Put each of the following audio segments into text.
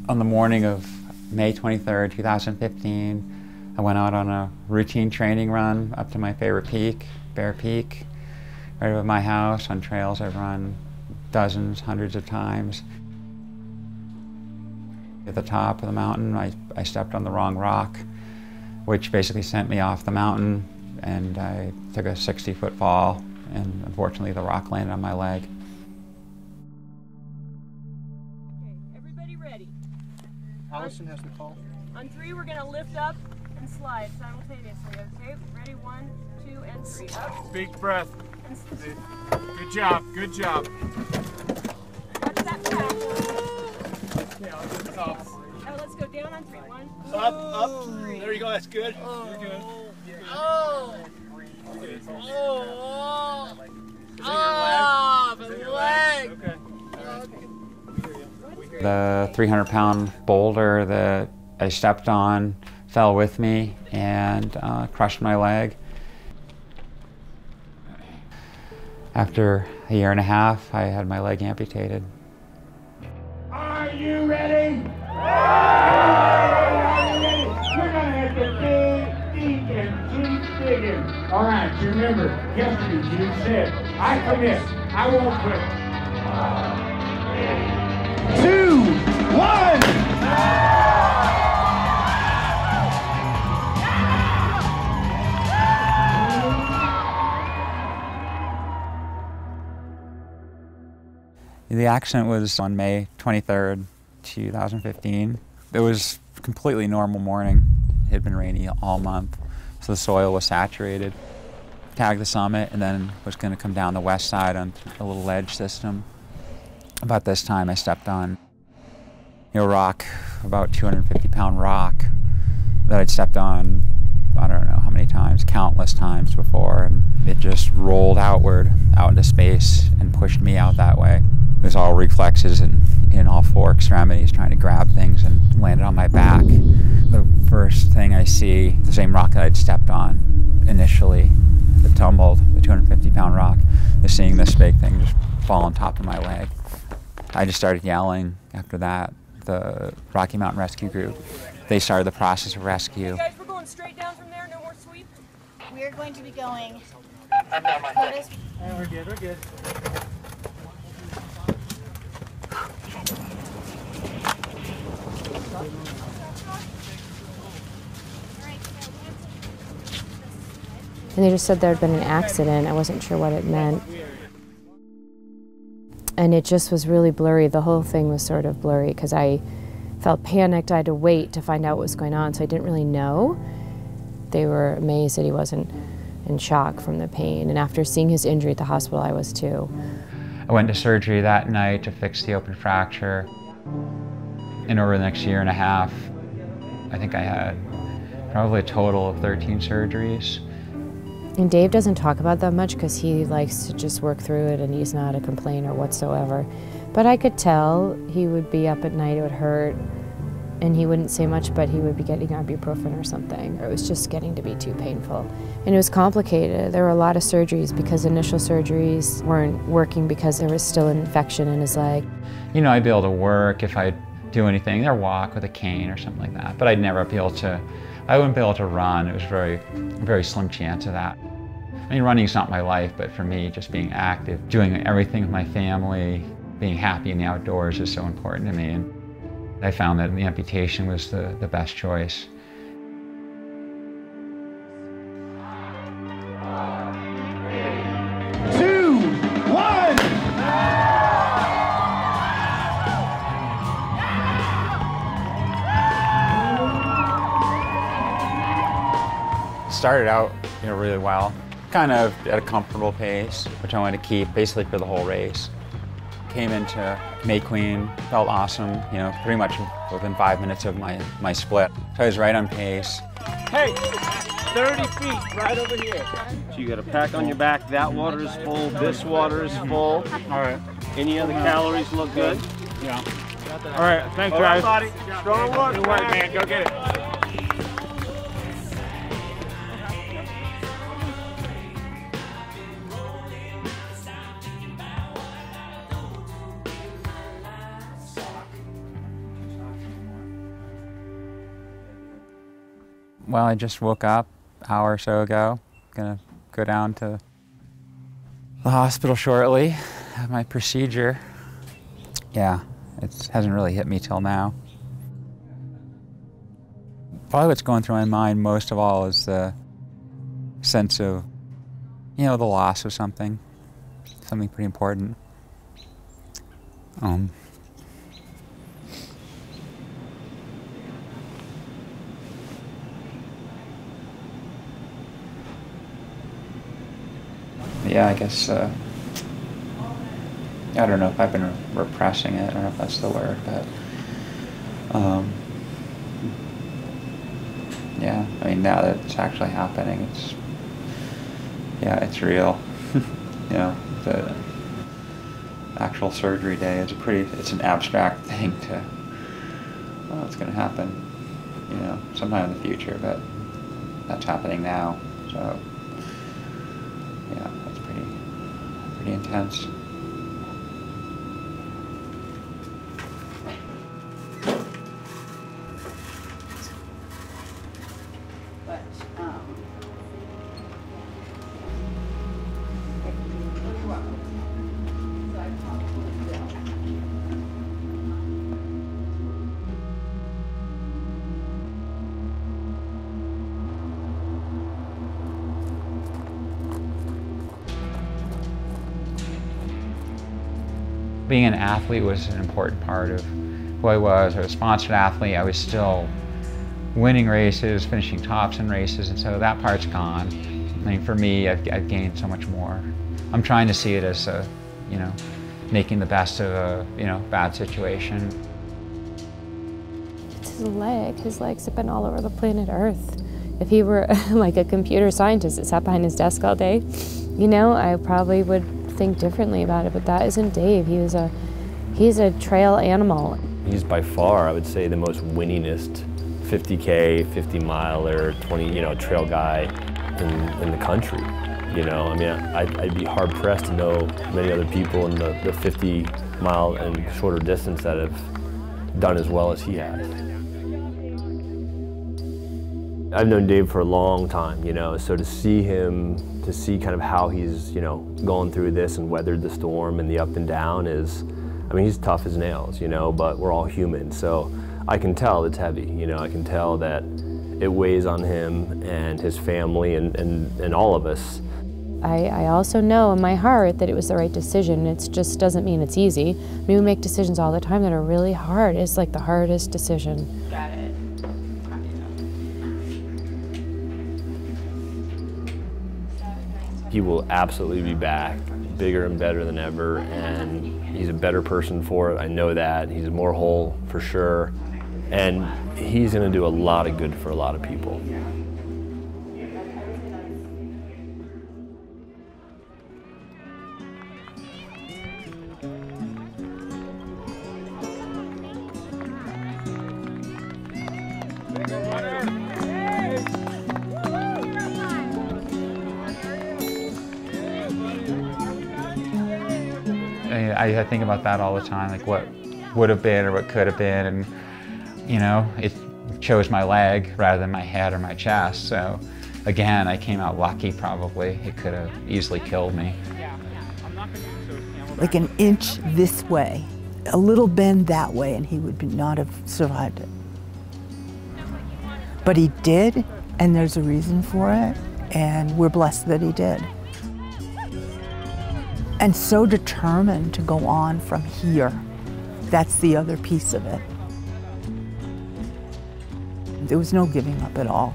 On the morning of May 23rd, 2015, I went out on a routine training run up to my favorite peak, Bear Peak, right above my house on trails I've run dozens, hundreds of times. At the top of the mountain, I stepped on the wrong rock, which basically sent me off the mountain, and I took a 60-foot fall, and unfortunately the rock landed on my leg. Okay, everybody ready? Allison has the call. On 3, we're gonna lift up and slide simultaneously, okay? Ready, 1, 2, and 3. Up. Big breath. And Good job, good job. watch that back. Yeah, up. Now let's go down on 3. 1, Up. 3. There you go, that's good. You're good. My leg. Okay. The 300-pound boulder that I stepped on fell with me and crushed my leg. After a year and a half, I had my leg amputated. Are you ready? You're gonna have to dig deep and keep digging. All right, remember, yesterday you said, I commit, I won't quit. 2, 1. The accident was on May 23rd, 2015. It was a completely normal morning. It had been rainy all month, so the soil was saturated. Tagged the summit and then was going to come down the west side on a little ledge system. About this time I stepped on a rock, about 250-pound rock that I'd stepped on, I don't know how many times, countless times before, and it just rolled outward, out into space, and pushed me out that way. It was all reflexes and in all 4 extremities trying to grab things, and landed on my back. The first thing I see, the same rock that I'd stepped on initially, that tumbled, the 250-pound rock, is seeing this big thing just fall on top of my leg. I just started yelling after that. The Rocky Mountain Rescue Group, they started the process of rescue. Guys, we're going straight down from there, no more sweep. We are going to be going. Yeah, we're good, we're good. And they just said there had been an accident. I wasn't sure what it meant. And it just was really blurry. The whole thing was sort of blurry because I felt panicked. I had to wait to find out what was going on, so I didn't really know. They were amazed that he wasn't in shock from the pain. And after seeing his injury at the hospital, I was too. I went to surgery that night to fix the open fracture. And over the next year and a half, I think I had probably a total of 13 surgeries. And Dave doesn't talk about that much because he likes to just work through it, and he's not a complainer whatsoever. But I could tell he would be up at night, it would hurt, and he wouldn't say much, but he would be getting ibuprofen or something. It was just getting to be too painful. And it was complicated. There were a lot of surgeries because initial surgeries weren't working because there was still an infection in his leg. You know, I'd be able to work if I'd do anything, or walk with a cane or something like that, but I'd never be able to, I wouldn't be able to run. It was very slim chance of that. I mean, running's not my life, but for me, just being active, doing everything with my family, being happy in the outdoors is so important to me. And I found that the amputation was the best choice. Started out, really well, kind of at a comfortable pace, which I wanted to keep basically for the whole race. Came into May Queen, felt awesome, pretty much within 5 minutes of my split. So I was right on pace. Hey, 30 feet right over here. So you got a pack on your back, that water is full, this water is full. All right. Any other calories look good? Yeah. All right, thanks guys. Strong work. Good work, man, go get it. Well, I just woke up an hour or so ago. Gonna go down to the hospital shortly, have my procedure. Yeah, it hasn't really hit me till now. Probably what's going through my mind most of all is the sense of, you know, the loss of something pretty important. Yeah, I guess, I don't know if I've been repressing it, I don't know if that's the word, but, yeah, I mean, now that it's actually happening, it's real. You know, the actual surgery day is it's an abstract thing to, well, it's gonna happen, you know, sometime in the future, but that's happening now, so, yeah, that's pretty intense. Being an athlete was an important part of who I was. I was a sponsored athlete. I was still winning races, finishing tops in races, and so that part's gone. I mean, for me, I've gained so much more. I'm trying to see it as a, you know, making the best of a, you know, bad situation. It's his leg. His legs have been all over the planet Earth. If he were like a computer scientist that sat behind his desk all day, you know, I probably would think differently about it, but that isn't Dave. He's a trail animal. He's by far, I would say, the most winningest 50K, 50-miler, 20, you know, trail guy in the country. You know, I mean, I'd be hard-pressed to know many other people in the 50-mile and shorter distance that have done as well as he has. I've known Dave for a long time, you know, so to see kind of how he's, you know, going through this and weathered the storm and the up and down is, I mean, he's tough as nails, you know, but we're all human, so I can tell it's heavy, you know, I can tell that it weighs on him and his family and all of us. I also know in my heart that it was the right decision. It just doesn't mean it's easy. I mean, we make decisions all the time that are really hard. It's like the hardest decision. Got it. He will absolutely be back, bigger and better than ever, and he's a better person for it. I know that. He's more whole for sure, and he's going to do a lot of good for a lot of people. I think about that all the time, like what would have been or what could have been, and you know, it chose my leg rather than my head or my chest. So again, I came out lucky probably. It could have easily killed me. Like an inch this way, a little bend that way, and he would not have survived it. But he did, and there's a reason for it, and we're blessed that he did. And so determined to go on from here. That's the other piece of it. There was no giving up at all.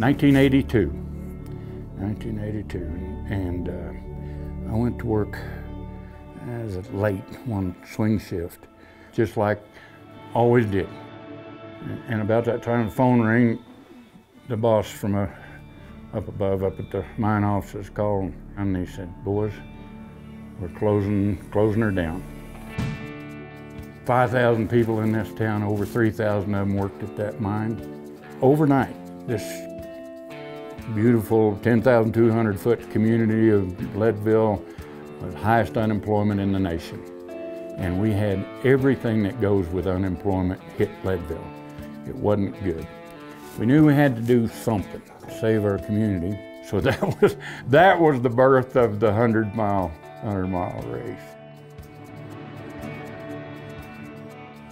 '82, and I went to work as a late one swing shift, just like always did. And about that time, the phone rang. The boss from up above, up at the mine offices, called, and he said, "Boys, we're closing her down." 5,000 people in this town, over 3,000 of them worked at that mine. Overnight, this beautiful 10,200 foot community of Leadville with highest unemployment in the nation. And we had everything that goes with unemployment hit Leadville. It wasn't good. We knew we had to do something to save our community, so that was the birth of the 100-mile race.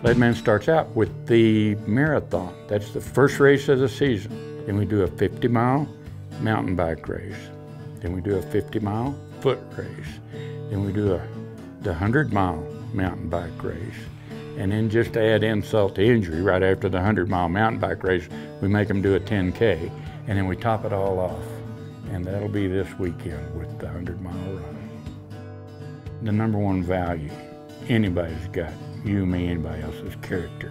Leadman starts out with the marathon. That's the first race of the season. Then we do a 50-mile mountain bike race. Then we do a 50-mile foot race. Then we do the 100-mile mountain bike race. And then just to add insult to injury, right after the 100-mile mountain bike race, we make them do a 10K, and then we top it all off. And that'll be this weekend with the 100-mile run. The number one value anybody's got, you, me, anybody else, is character.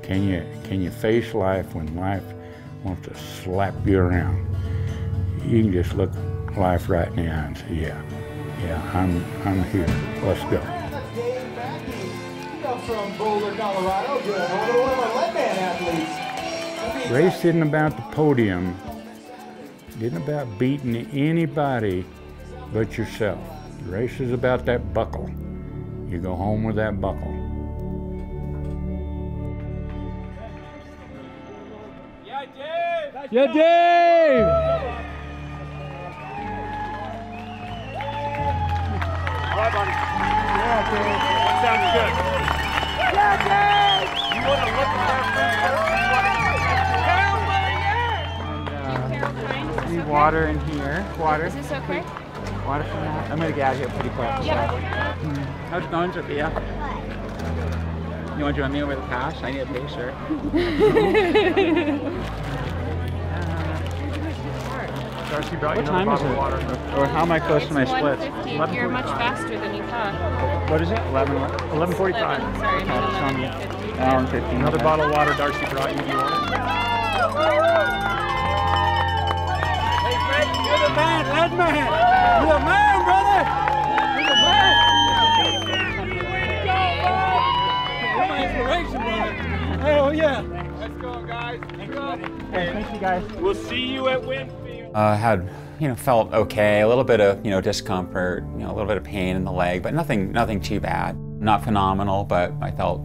Can you face life when life wants to slap you around? You can just look life right in the eye and say, yeah, I'm here. Let's go. That's Dave Mackey. From Boulder, Colorado. One of our Leadman athletes. Race isn't about the podium. It isn't about beating anybody but yourself. The race is about that buckle. You go home with that buckle. Yeah, Dave! Yeah, Dave! All right, buddy. Yeah, Dave. That sounds good. Yeah, Dave! You want to look at Need water in here. Water. Is this okay? Water from that. I'm gonna get out of here pretty quick. Yeah. How's it going, Sophia? You want to join me over the pass? I need a pacer. Darcy brought you What another time is bottle it? of water. Or how am I close to my splits? 1:50. You're much faster than you thought. What is it? 11:45. 11, sorry, not Okay, it's 11:50. Hour and 15. Another okay. bottle of water Darcy brought you. Do you want it? Hey, Greg, you're the man, Leadman. You're the man, brother. You're the man. You're my inspiration, brother. Hell yeah. Let's go, guys. Let's go. Thank you, guys. We'll see you at Winfield. Had, felt okay. A little bit of, discomfort, a little bit of pain in the leg, but nothing too bad. Not phenomenal, but I felt,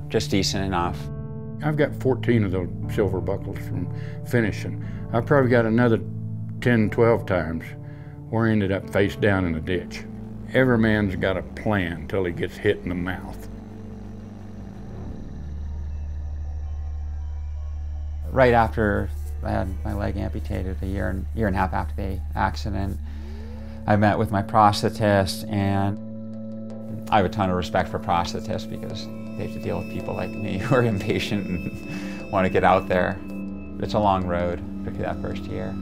just decent enough. I've got 14 of those silver buckles from finishing. I've probably got another 10, 12 times where I ended up face down in a ditch. Every man's got a plan till he gets hit in the mouth. Right after I had my leg amputated, a year and a half after the accident, I met with my prosthetist, and I have a ton of respect for prosthetists because they have to deal with people like me who are impatient and want to get out there. It's a long road, particularly that first year.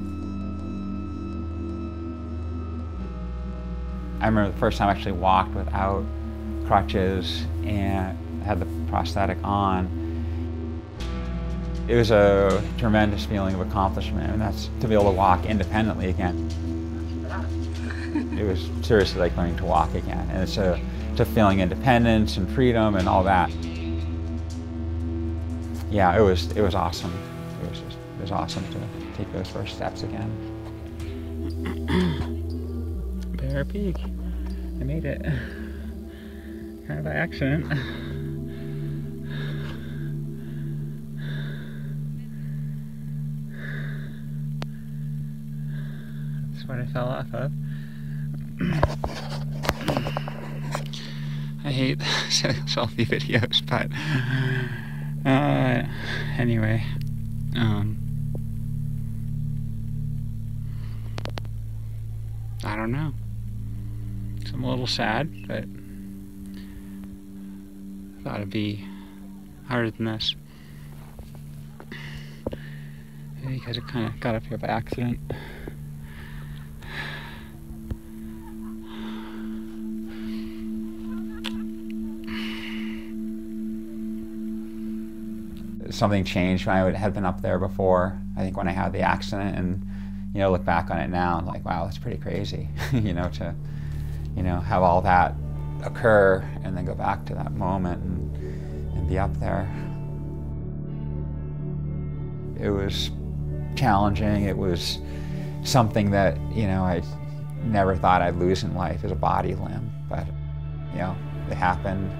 I remember the first time I actually walked without crutches and had the prosthetic on. It was a tremendous feeling of accomplishment, and that's to be able to walk independently again. It was seriously like learning to walk again, and it's a feeling independence and freedom and all that. Yeah, it was awesome. It was awesome to take those first steps again. Bear Peak, I made it, kind of by accident. What I fell off of. I hate selfie videos, but anyway, I don't know. So I'm a little sad, but I thought it'd be harder than this. Maybe because it kind of got up here by accident. Something changed when I had been up there before. I think when I had the accident, and look back on it now, I'm like, wow, that's pretty crazy. To have all that occur and then go back to that moment and be up there. It was challenging. It was something that, you know, I never thought I'd lose in life is a body limb, but, you know, it happened,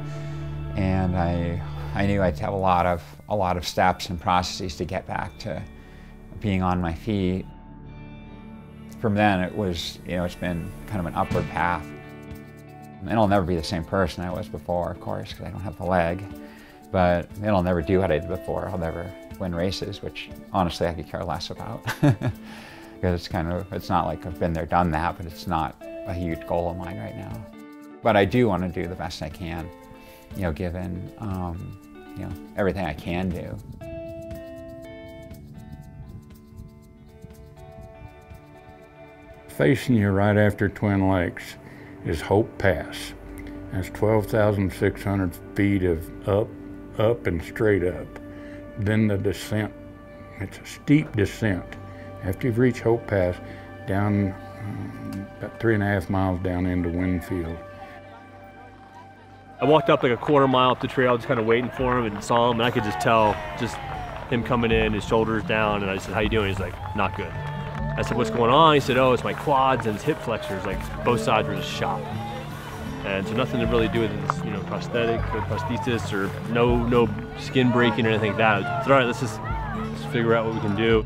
and I knew I'd have a lot of steps and processes to get back to being on my feet. From then, it was, you know, it's been kind of an upward path. And I'll never be the same person I was before, of course, because I don't have the leg, but it'll never do what I did before. I'll never win races, which honestly I could care less about. Because it's not like I've been there, done that, but it's not a huge goal of mine right now. But I do want to do the best I can, you know, given, you know, everything I can do. Facing you right after Twin Lakes is Hope Pass. That's 12,600 feet of up and straight up. Then the descent, it's a steep descent. After you've reached Hope Pass, down about 3.5 miles down into Winfield. I walked up like a quarter mile up the trail, just kind of waiting for him, and saw him, and I could just tell, just him coming in, his shoulders down, and I said, "How you doing?" He's like, "Not good." I said, "What's going on?" He said, "Oh, it's my quads and his hip flexors, like both sides were just shot." And so nothing to really do with this, you know, prosthetic or prosthesis, or no skin breaking or anything like that. I said, "All right, let's figure out what we can do."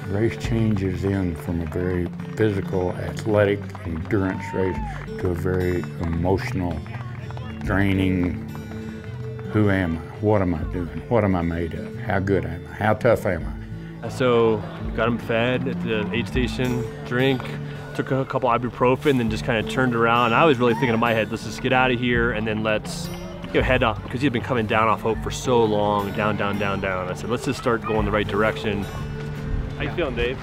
The race changes in from a very physical, athletic, endurance race to a very emotional, draining, who am I? What am I doing? What am I made of? How good am I? How tough am I? So got him fed at the aid station, drink, took a couple ibuprofen, then just kind of turned around. I was really thinking in my head, let's just get out of here and then let's head up, because he'd been coming down off Hope for so long, down, down, down, down. I said, let's just start going the right direction. How you feeling, Dave?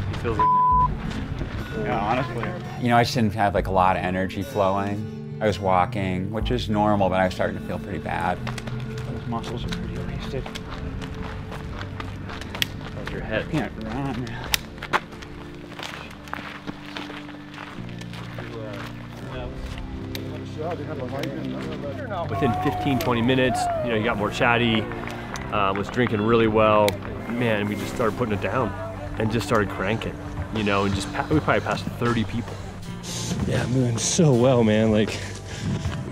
He feels like yeah, honestly. You know, I just didn't have like a lot of energy flowing. I was walking, which is normal, but I was starting to feel pretty bad. Those muscles are pretty wasted. how's your head? I can't run. Within 15-20 minutes, you know, he got more chatty, was drinking really well. Man, we just started putting it down and just started cranking, you know, and we probably passed 30 people. Yeah, I'm doing so well, man. Like,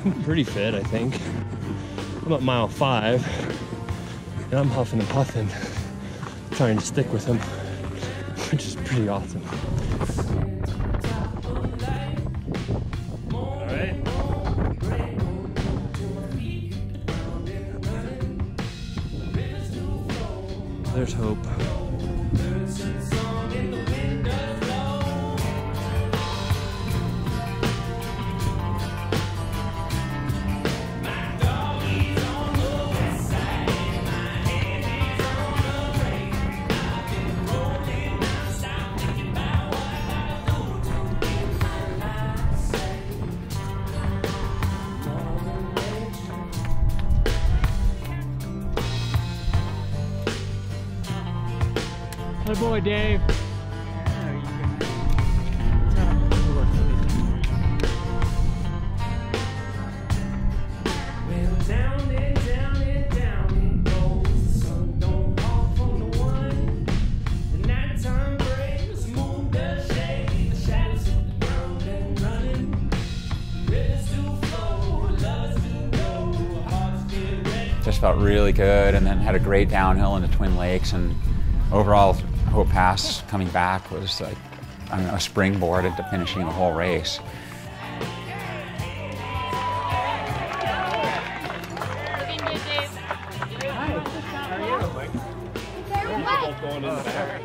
I'm pretty fit, I think. I'm at mile 5, and I'm huffing and puffing, trying to stick with him, which is pretty awesome. All right. There's hope. Good boy, Dave. Just felt really good, and then had a great downhill into Twin Lakes, and overall Hope Pass coming back was like, I don't know, a springboard into finishing the whole race. Looking good, Dave. Hi. How are you? We're both going in the back.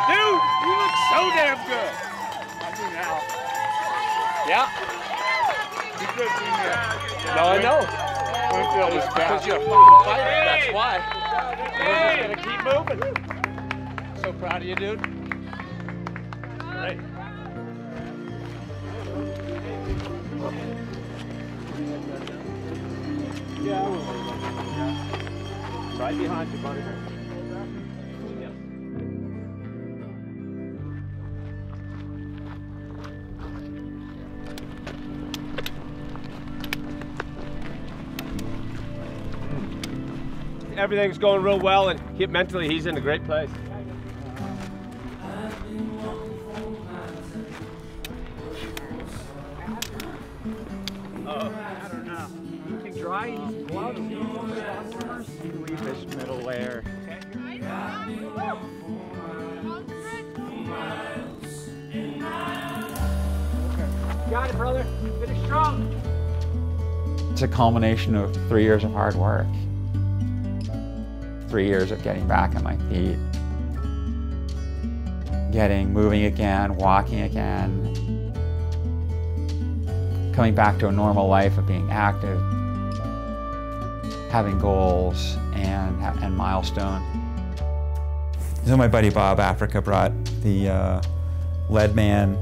Dude, you look so damn good. I do now. Yeah. You could be here. No, I know. Winfield is because you're a fucking fighter. That's why. We're just gonna keep moving. So proud of you, dude. All right. Yeah, I will. Right behind you, buddy. everything's going real well, and mentally he's in a great place. I don't know. You can dry blood. Leave this middle layer. Got it, brother. Finish strong. It's a culmination of 3 years of hard work. 3 years of getting back on my feet. Moving again, walking again. Coming back to a normal life of being active. Having goals and milestones. So my buddy Bob Africa brought the Leadman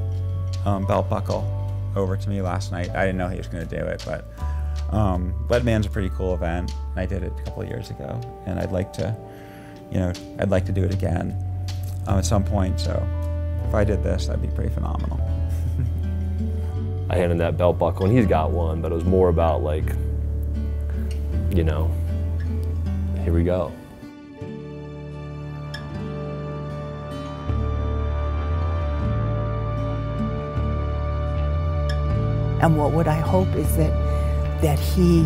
belt buckle over to me last night. I didn't know he was going to do it, but Leadman's a pretty cool event. I did it a couple of years ago, and I'd like to do it again at some point. So if I did this, that'd be pretty phenomenal. I handed that belt buckle, and he's got one, but it was more about like, you know, here we go. And what would I hope is that he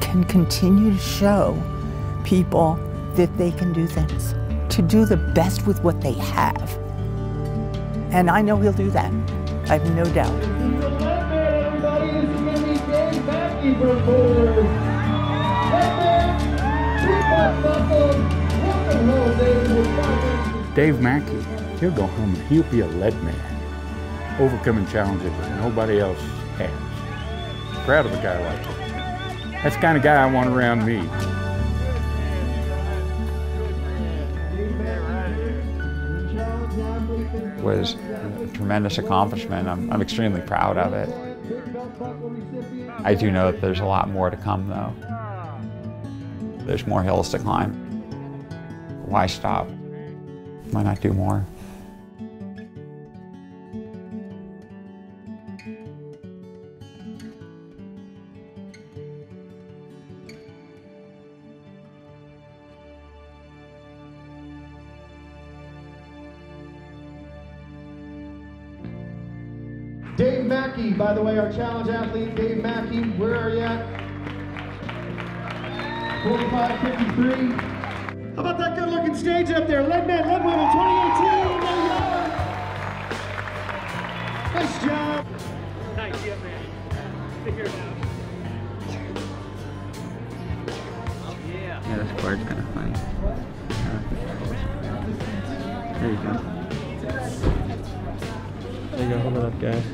can continue to show people that they can do things, to do the best with what they have. And I know he'll do that. I have no doubt. Everybody, this is going to be Dave Mackey for boulders. Dave Mackey, he'll go home and he'll be a lead man, overcoming challenges that nobody else has. Proud of a guy like that. That's the kind of guy I want around me. It was a tremendous accomplishment. I'm extremely proud of it. I do know that there's a lot more to come, though. There's more hills to climb. Why stop? Why not do more? Dave Mackey, by the way, our challenge athlete, Dave Mackey, where are you at? 45-53. How about that good looking stage up there? Leadman, Leadwomen 2018, there you are. Nice job. Nice, yeah, man. Figure it out. Yeah, this card's kind of funny. There you go. There you go, hold it up, guys.